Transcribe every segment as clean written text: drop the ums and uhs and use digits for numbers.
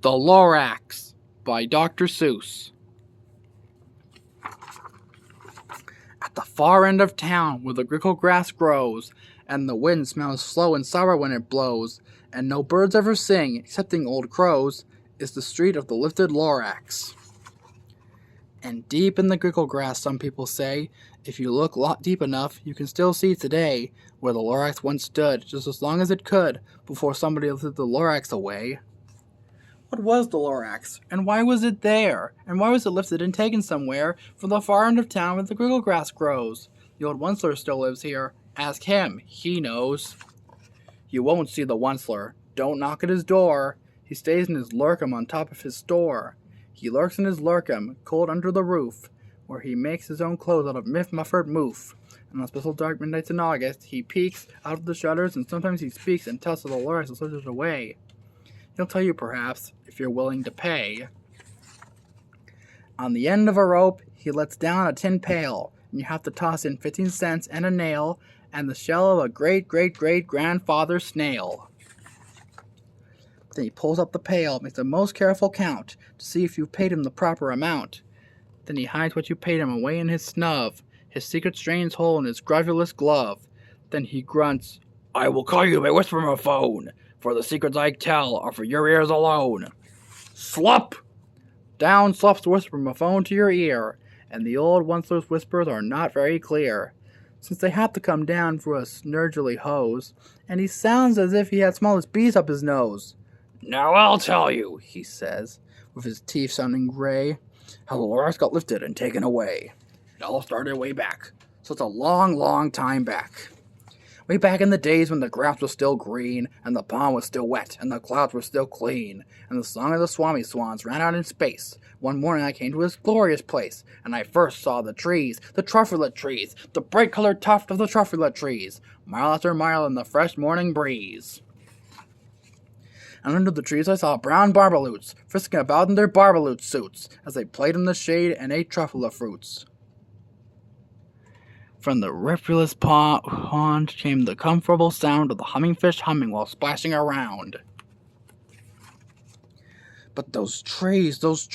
The Lorax by Dr. Seuss. At the far end of town, where the grickle grass grows, and the wind smells slow and sour when it blows, and no birds ever sing, excepting old crows, is the street of the lifted Lorax. And deep in the grickle grass, some people say, if you look deep enough, you can still see today where the Lorax once stood, just as long as it could, before somebody lifted the Lorax away. What was the Lorax, and why was it there? And why was it lifted and taken somewhere from the far end of town where the grickle grass grows? The old Onceler still lives here. Ask him, he knows. You won't see the Onceler. Don't knock at his door. He stays in his lurkum on top of his store. He lurks in his lurkum, cold under the roof, where he makes his own clothes out of muffled moof. And on special dark midnights in August, he peeks out of the shutters, and sometimes he speaks and tells the Lorax to slip away. He'll tell you, perhaps, if you're willing to pay. On the end of a rope, he lets down a tin pail, and you have to toss in 15 cents and a nail, and the shell of a great-great-great-grandfather snail. Then he pulls up the pail, makes a most careful count, to see if you've paid him the proper amount. Then he hides what you paid him away in his snub, his secret strange hole in his grovulous glove. Then he grunts, "I will call you by whisper-phone, for the secrets I tell are for your ears alone." Slop! Down slops the whisper-phone to your ear, and the old Onceler's whispers are not very clear, since they have to come down through a snurgly hose, and he sounds as if he had smallest bees up his nose. "Now I'll tell you," he says, with his teeth sounding gray, "how the Lorax got lifted and taken away. It all started way back, so it's a long, long time back. Way back in the days when the grass was still green, and the pond was still wet, and the clouds were still clean, and the song of the swami swans ran out in space. One morning I came to this glorious place, and I first saw the trees, the truffulet trees, the bright-colored tuft of the truffulet trees, mile after mile in the fresh morning breeze. And under the trees I saw brown barbaloots, frisking about in their barbaloot suits, as they played in the shade and ate truffula fruits. From the rivulet pond came the comfortable sound of the humming fish humming while splashing around. But those truffula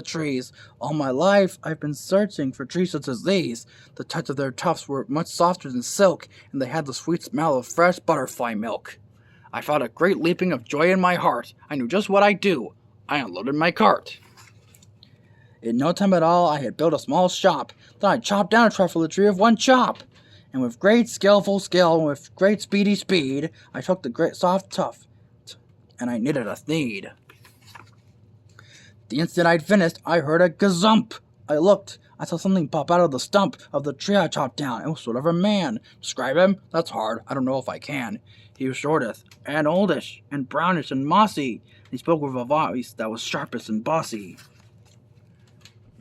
trees! All my life I've been searching for trees such as these. The touch of their tufts were much softer than silk, and they had the sweet smell of fresh butterfly milk. I felt a great leaping of joy in my heart. I knew just what I'd do. I unloaded my cart. In no time at all, I had built a small shop. Then I chopped down a truffula tree with one chop. And with great skillful skill, and with great speedy speed, I took the great soft tuft, and I knitted a thread. The instant I'd finished, I heard a gazump. I looked. I saw something pop out of the stump of the tree I chopped down. It was sort of a man. Describe him? That's hard. I don't know if I can. He was shortish, and oldish, and brownish, and mossy. He spoke with a voice that was sharpest and bossy.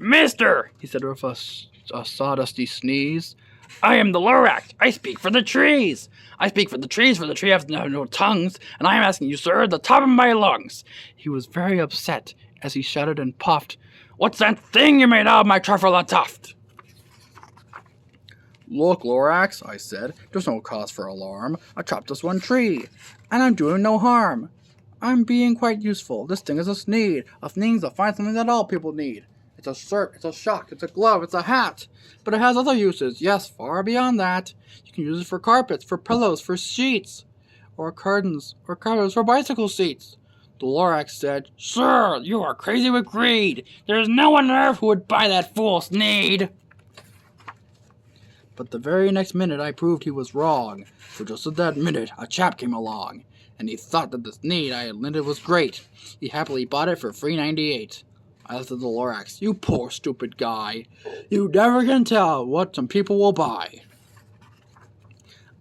"Mister," he said with a sawdusty sneeze, "I am the Lorax. I speak for the trees. I speak for the trees, for the tree have no tongues, and I am asking you, sir, at the top of my lungs." He was very upset as he shuddered and puffed, "What's that thing you made out of my truffula tuft?" "Look, Lorax," I said, "there's no cause for alarm. I chopped just one tree, and I'm doing no harm. I'm being quite useful. This thing is a sneed. A sneed's to find something that all people need. It's a shirt, it's a sock, it's a glove, it's a hat. But it has other uses, yes, far beyond that. You can use it for carpets, for pillows, for sheets, or curtains, or covers for bicycle seats." The Lorax said, "Sir, you are crazy with greed. There is no one on earth who would buy that fool sneed." But the very next minute I proved he was wrong, for just at that minute a chap came along, and he thought that the sneed I had lended was great. He happily bought it for $3.98. I looked at the Lorax. "You poor stupid guy. You never can tell what some people will buy."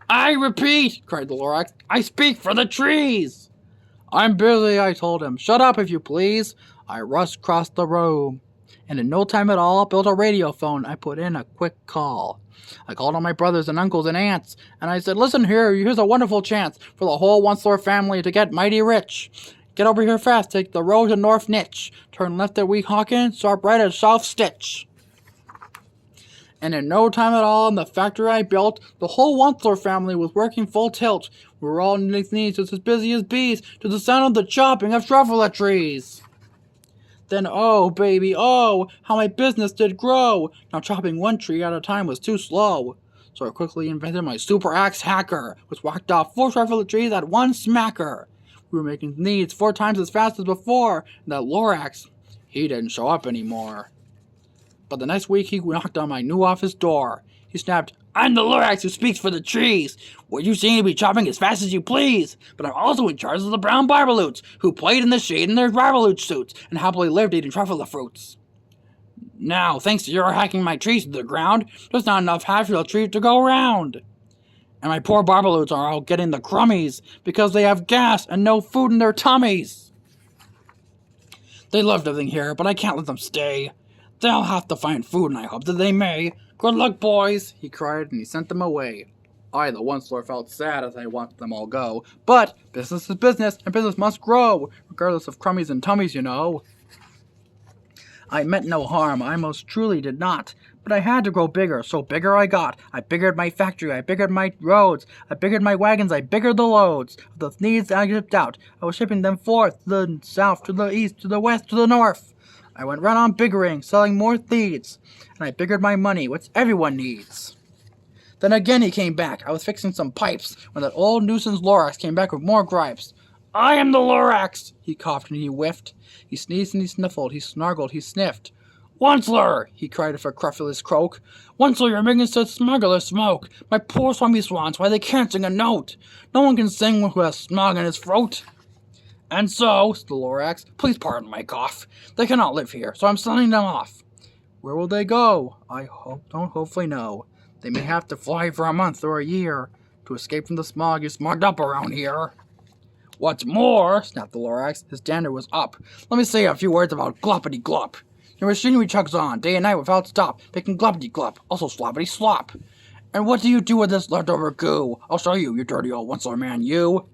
"I repeat," cried the Lorax, "I speak for the trees." "I'm busy," I told him. "Shut up, if you please." I rushed across the room, and in no time at all built a radio phone. I put in a quick call. I called on my brothers and uncles and aunts, and I said, "Listen here, here's a wonderful chance for the whole Onceler family to get mighty rich. Get over here fast, take the road to North Nitch. Turn left at Weehawken, sharp right at South Stitch." And in no time at all in the factory I built, the whole Onceler family was working full tilt. We were all in these needs just as busy as bees to the sound of the chopping of truffle trees. Then oh, baby, oh, how my business did grow! Now chopping one tree at a time was too slow. So I quickly invented my super axe hacker, which whacked off 4 truffle trees at one smacker. We were making needs 4 times as fast as before, and that Lorax, he didn't show up anymore. But the next week he knocked on my new office door. He snapped, "I'm the Lorax who speaks for the trees. Well, you seem to be chopping as fast as you please. But I'm also in charge of the brown barbaloots, who played in the shade in their barbaloot suits, and happily lived eating truffle fruits. Now, thanks to your hacking my trees to the ground, there's not enough half-real trees to go around. And my poor barbaloots are all getting the crummies, because they have gas and no food in their tummies. They love living here, but I can't let them stay. They'll have to find food, and I hope that they may. Good luck, boys," he cried, and he sent them away. I, the Onceler, felt sad as I watched them all go. But business is business, and business must grow, regardless of crummies and tummies, you know. I meant no harm, I most truly did not. But I had to grow bigger, so bigger I got. I biggered my factory, I biggered my roads, I biggered my wagons, I biggered the loads. Of the needs I shipped out, I was shipping them forth, to the south, to the east, to the west, to the north. I went right on biggering, selling more needs, and I biggered my money, which everyone needs. Then again he came back. I was fixing some pipes, when that old nuisance Lorax came back with more gripes. "I am the Lorax," he coughed and he whiffed. He sneezed and he sniffled, he snargled, he sniffed. "Onceler," he cried with a crufulous croak. "Onceler, you're making such smuggler smoke. My poor swampy swans, why they can't sing a note. No one can sing who has smog in his throat." "And so," said the Lorax, "please pardon my cough. They cannot live here, so I'm sending them off." "Where will they go?" "I don't hopefully know. They may have to fly for a month or a year to escape from the smog you smogged up around here." "What's more," snapped the Lorax, his dander was up, "let me say a few words about Gloppity Glop. Your machinery chugs on, day and night without stop, making Gloppity Glop, also Sloppity Slop. And what do you do with this leftover goo? I'll show you, you dirty old Onceler man, you.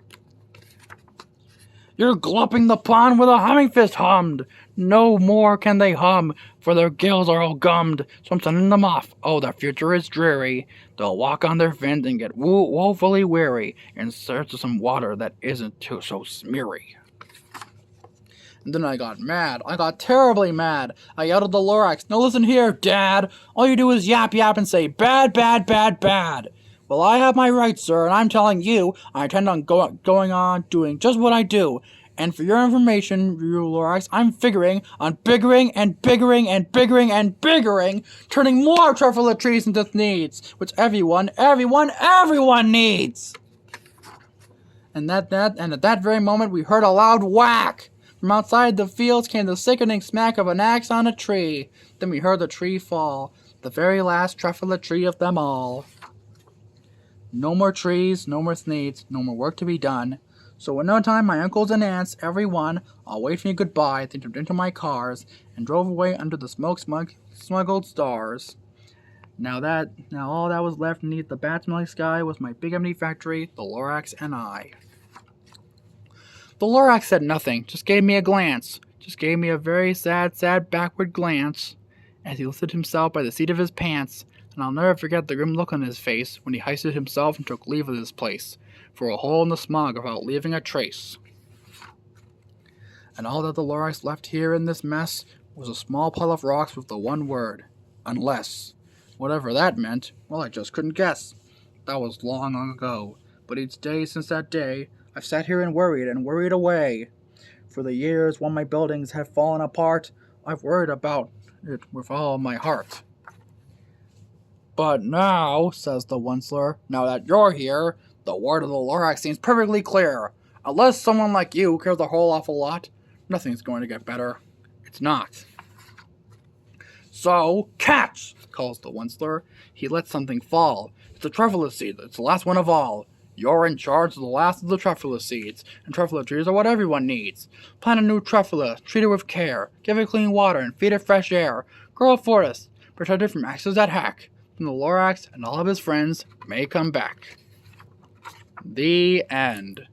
You're glopping the pond where the humming fist hummed. No more can they hum, for their gills are all gummed, so I'm sending them off. Oh, the future is dreary. They'll walk on their fins and get woefully weary in search of some water that isn't too so smeary. And then I got mad. I got terribly mad. I yelled at the Lorax, "Now listen here, Dad. All you do is yap yap and say, bad, bad, bad, bad. Well, I have my rights, sir, and I'm telling you, I intend on going on doing just what I do. And for your information, you Lorax, I'm figuring on biggering and biggering and biggering and biggering, turning more truffle trees into needs, which everyone needs." And at that very moment, we heard a loud whack. From outside the fields came the sickening smack of an axe on a tree. Then we heard the tree fall, the very last truffle tree of them all. No more trees, no more needs, no more work to be done. So in no time, my uncles and aunts, every one, all waved me goodbye. They jumped into my cars and drove away under the smuggled stars. Now all that was left beneath the bat-smelling sky was my big empty factory, the Lorax and I. The Lorax said nothing, just gave me a glance, just gave me a very sad backward glance, as he lifted himself by the seat of his pants, and I'll never forget the grim look on his face when he hoisted himself and took leave of this place, for a hole in the smog without leaving a trace. And all that the Lorax left here in this mess was a small pile of rocks with the one word, unless. Whatever that meant, well, I just couldn't guess. That was long ago, but each day since that day, I've sat here and worried away. For the years when my buildings have fallen apart, I've worried about it with all my heart. But now, says the Onceler, now that you're here, the word of the Lorax seems perfectly clear. Unless someone like you cares a whole awful lot, nothing's going to get better. It's not. So, catch, calls the Onceler. He lets something fall. It's a truffle seed. It's the last one of all. You're in charge of the last of the truffle seeds, and truffle trees are what everyone needs. Plant a new truffle, treat it with care, give it clean water, and feed it fresh air. Grow a forest, protect it from axes that hack. Then the Lorax and all of his friends may come back. The end.